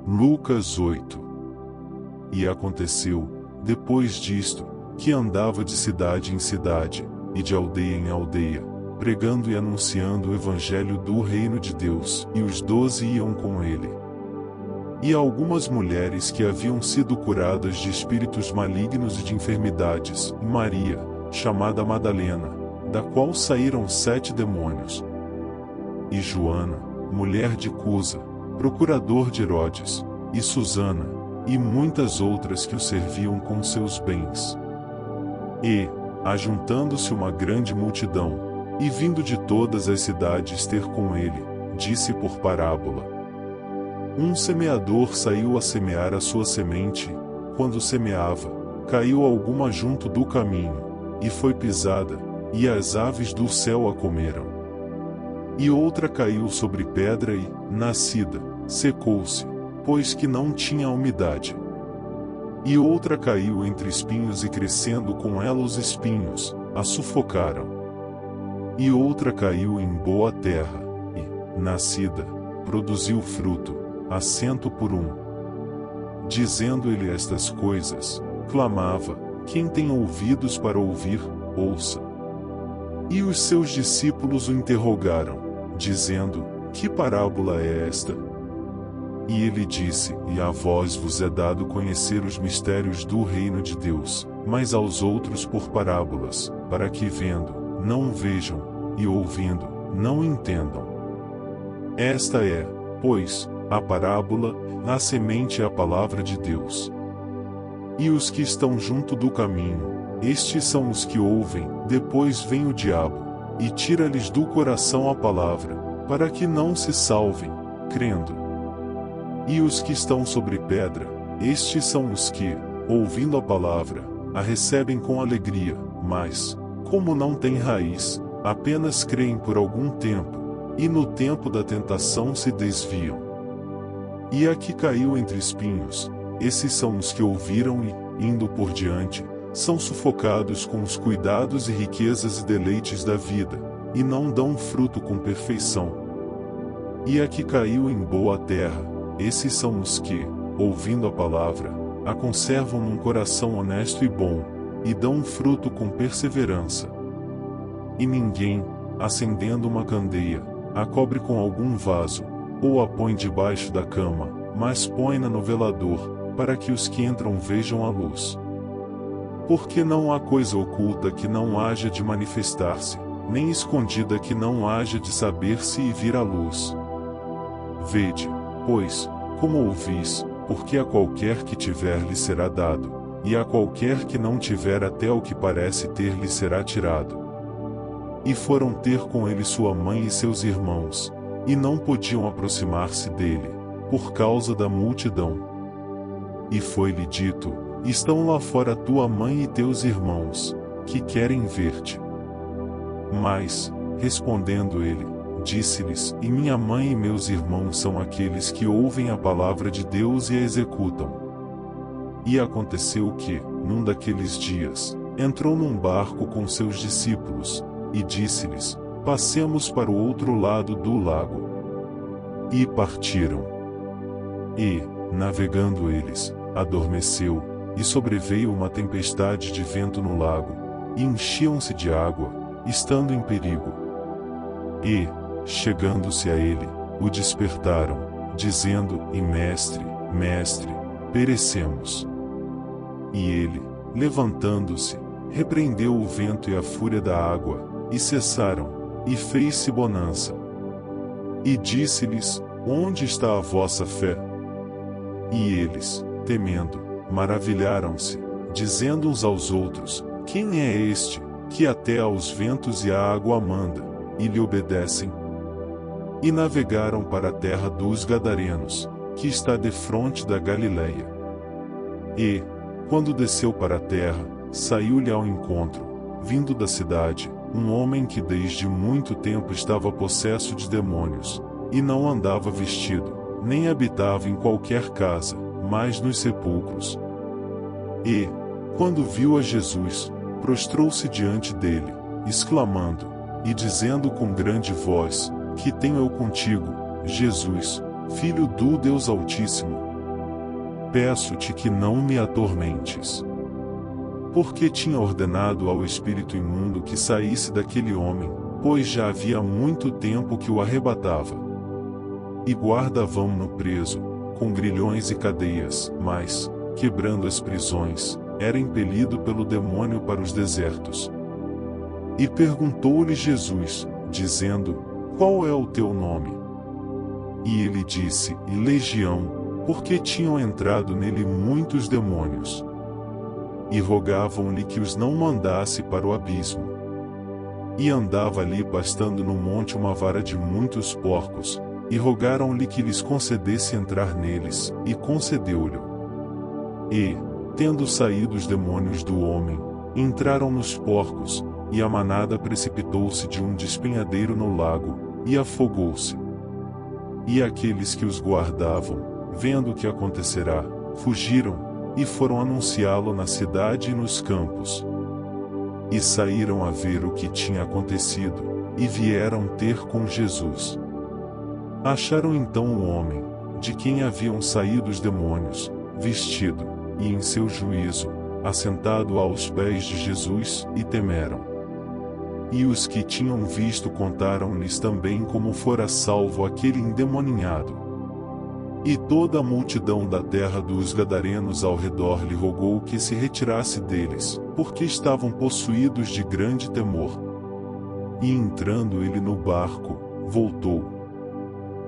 Lucas 8. E aconteceu, depois disto, que andava de cidade em cidade, e de aldeia em aldeia, pregando e anunciando o evangelho do reino de Deus, e os 12 iam com ele. E algumas mulheres que haviam sido curadas de espíritos malignos e de enfermidades, e Maria, chamada Madalena, da qual saíram 7 demônios. E Joana, mulher de Cusa, procurador de Herodes, e Susana, e muitas outras que o serviam com seus bens. E, ajuntando-se uma grande multidão, e vindo de todas as cidades ter com ele, disse por parábola: Um semeador saiu a semear a sua semente, quando semeava, caiu alguma junto do caminho, e foi pisada, e as aves do céu a comeram. E outra caiu sobre pedra e, nascida, secou-se, pois que não tinha umidade. E outra caiu entre espinhos e crescendo com ela os espinhos, a sufocaram. E outra caiu em boa terra, e, nascida, produziu fruto, a 100 por 1. Dizendo ele estas coisas, clamava: Quem tem ouvidos para ouvir, ouça. E os seus discípulos o interrogaram, dizendo: Que parábola é esta? E ele disse: E a vós vos é dado conhecer os mistérios do reino de Deus, mas aos outros por parábolas, para que vendo, não vejam, e ouvindo, não entendam. Esta é, pois, a parábola, a semente é a palavra de Deus. E os que estão junto do caminho, estes são os que ouvem, depois vem o diabo, e tira-lhes do coração a palavra, para que não se salvem, crendo. E os que estão sobre pedra, estes são os que, ouvindo a palavra, a recebem com alegria, mas, como não têm raiz, apenas creem por algum tempo, e no tempo da tentação se desviam. E a que caiu entre espinhos, esses são os que ouviram e, indo por diante, são sufocados com os cuidados e riquezas e deleites da vida, e não dão fruto com perfeição. E a que caiu em boa terra, esses são os que, ouvindo a palavra, a conservam num coração honesto e bom, e dão fruto com perseverança. E ninguém, acendendo uma candeia, a cobre com algum vaso, ou a põe debaixo da cama, mas põe-na no velador, para que os que entram vejam a luz. Porque não há coisa oculta que não haja de manifestar-se, nem escondida que não haja de saber-se e vir à luz. Vede, pois, como ouvis, porque a qualquer que tiver lhe será dado, e a qualquer que não tiver até o que parece ter lhe será tirado. E foram ter com ele sua mãe e seus irmãos, e não podiam aproximar-se dele, por causa da multidão. E foi-lhe dito: Estão lá fora tua mãe e teus irmãos, que querem ver-te. Mas, respondendo ele, disse-lhes: E minha mãe e meus irmãos são aqueles que ouvem a palavra de Deus e a executam. E aconteceu que, num daqueles dias, entrou num barco com seus discípulos, e disse-lhes: Passemos para o outro lado do lago. E partiram. E, navegando eles, adormeceu, e sobreveio uma tempestade de vento no lago, e enchiam-se de água, estando em perigo. E, chegando-se a ele, o despertaram, dizendo: E mestre, mestre, perecemos. E ele, levantando-se, repreendeu o vento e a fúria da água, e cessaram, e fez-se bonança. E disse-lhes: Onde está a vossa fé? E eles, temendo, maravilharam-se, dizendo uns aos outros: Quem é este, que até aos ventos e à água manda, e lhe obedecem? E navegaram para a terra dos Gadarenos, que está defronte da Galileia. E, quando desceu para a terra, saiu-lhe ao encontro, vindo da cidade, um homem que desde muito tempo estava possesso de demônios, e não andava vestido, nem habitava em qualquer casa, mas nos sepulcros. E, quando viu a Jesus, prostrou-se diante dele, exclamando, e dizendo com grande voz: Que tenho eu contigo, Jesus, Filho do Deus Altíssimo? peço-te que não me atormentes. Porque tinha ordenado ao espírito imundo que saísse daquele homem, pois já havia muito tempo que o arrebatava. E guardavam-no preso, com grilhões e cadeias, mas, quebrando as prisões, era impelido pelo demônio para os desertos. E perguntou-lhe Jesus, dizendo: Qual é o teu nome? E ele disse: Legião, porque tinham entrado nele muitos demônios. E rogavam-lhe que os não mandasse para o abismo. E andava ali pastando no monte uma vara de muitos porcos, e rogaram-lhe que lhes concedesse entrar neles, e concedeu-lhe. E, tendo saído os demônios do homem, entraram nos porcos, e a manada precipitou-se de um despenhadeiro no lago, e afogou-se. E aqueles que os guardavam, vendo o que acontecerá, fugiram, e foram anunciá-lo na cidade e nos campos. E saíram a ver o que tinha acontecido, e vieram ter com Jesus. Acharam então o homem, de quem haviam saído os demônios, vestido, e em seu juízo, assentado aos pés de Jesus, e temeram. E os que tinham visto contaram-lhes também como fora salvo aquele endemoninhado. E toda a multidão da terra dos Gadarenos ao redor lhe rogou que se retirasse deles, porque estavam possuídos de grande temor. E entrando ele no barco, voltou.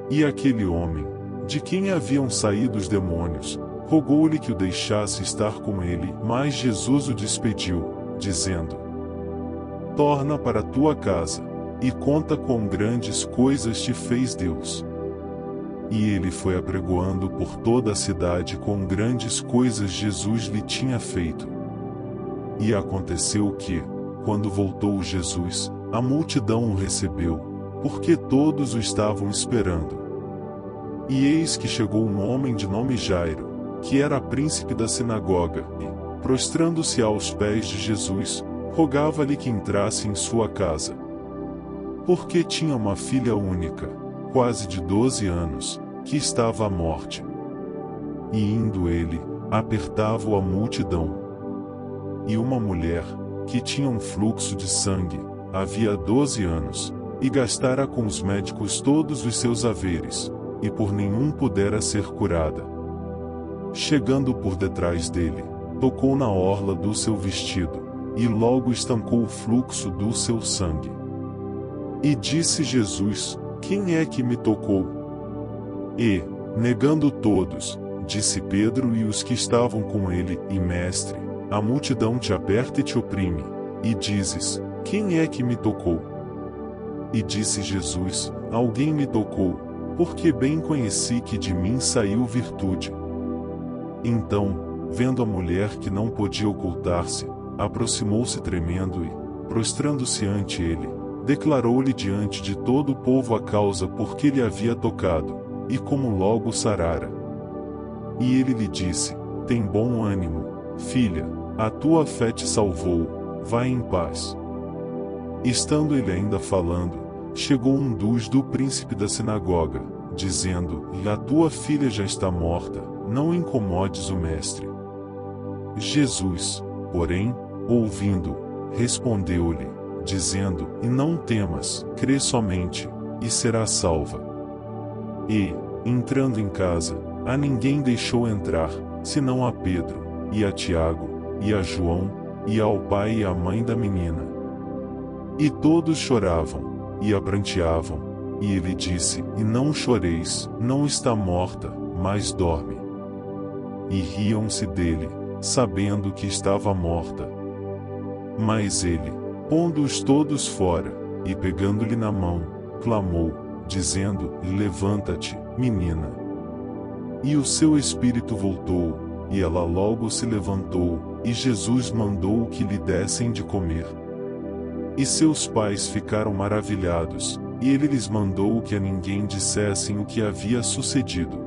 E aquele homem, de quem haviam saído os demônios, rogou-lhe que o deixasse estar com ele, mas Jesus o despediu, dizendo: Torna para tua casa, e conta quão grandes coisas te fez Deus. E ele foi apregoando por toda a cidade quão grandes coisas Jesus lhe tinha feito. E aconteceu que, quando voltou Jesus, a multidão o recebeu, porque todos o estavam esperando. E eis que chegou um homem de nome Jairo, que era príncipe da sinagoga, e, prostrando-se aos pés de Jesus, rogava-lhe que entrasse em sua casa. Porque tinha uma filha única, quase de 12 anos, que estava à morte. E indo ele, apertava-o a multidão. E uma mulher, que tinha um fluxo de sangue, havia 12 anos, e gastara com os médicos todos os seus haveres, e por nenhum pudera ser curada. Chegando por detrás dele, tocou na orla do seu vestido, e logo estancou o fluxo do seu sangue. E disse Jesus: Quem é que me tocou? E, negando todos, disse Pedro e os que estavam com ele: E mestre, a multidão te aperta e te oprime, e dizes: Quem é que me tocou? E disse Jesus: Alguém me tocou, porque bem conheci que de mim saiu virtude. Então, vendo a mulher que não podia ocultar-se, aproximou-se tremendo e, prostrando-se ante ele, declarou-lhe diante de todo o povo a causa por que lhe havia tocado, e como logo sarara. E ele lhe disse: Tem bom ânimo, filha, a tua fé te salvou, vai em paz. Estando ele ainda falando, chegou um dos do príncipe da sinagoga, dizendo: A tua filha já está morta, não incomodes o mestre. Jesus, porém, ouvindo, respondeu-lhe, dizendo: E não temas, crê somente, e será salva. E, entrando em casa, a ninguém deixou entrar, senão a Pedro, e a Tiago, e a João, e ao pai e à mãe da menina. E todos choravam, e a pranteavam, e ele disse: E não choreis, não está morta, mas dorme. E riam-se dele, sabendo que estava morta. Mas ele, pondo-os todos fora, e pegando-lhe na mão, clamou, dizendo: Levanta-te, menina. E o seu espírito voltou, e ela logo se levantou, e Jesus mandou que lhe dessem de comer. E seus pais ficaram maravilhados, e ele lhes mandou que a ninguém dissessem o que havia sucedido.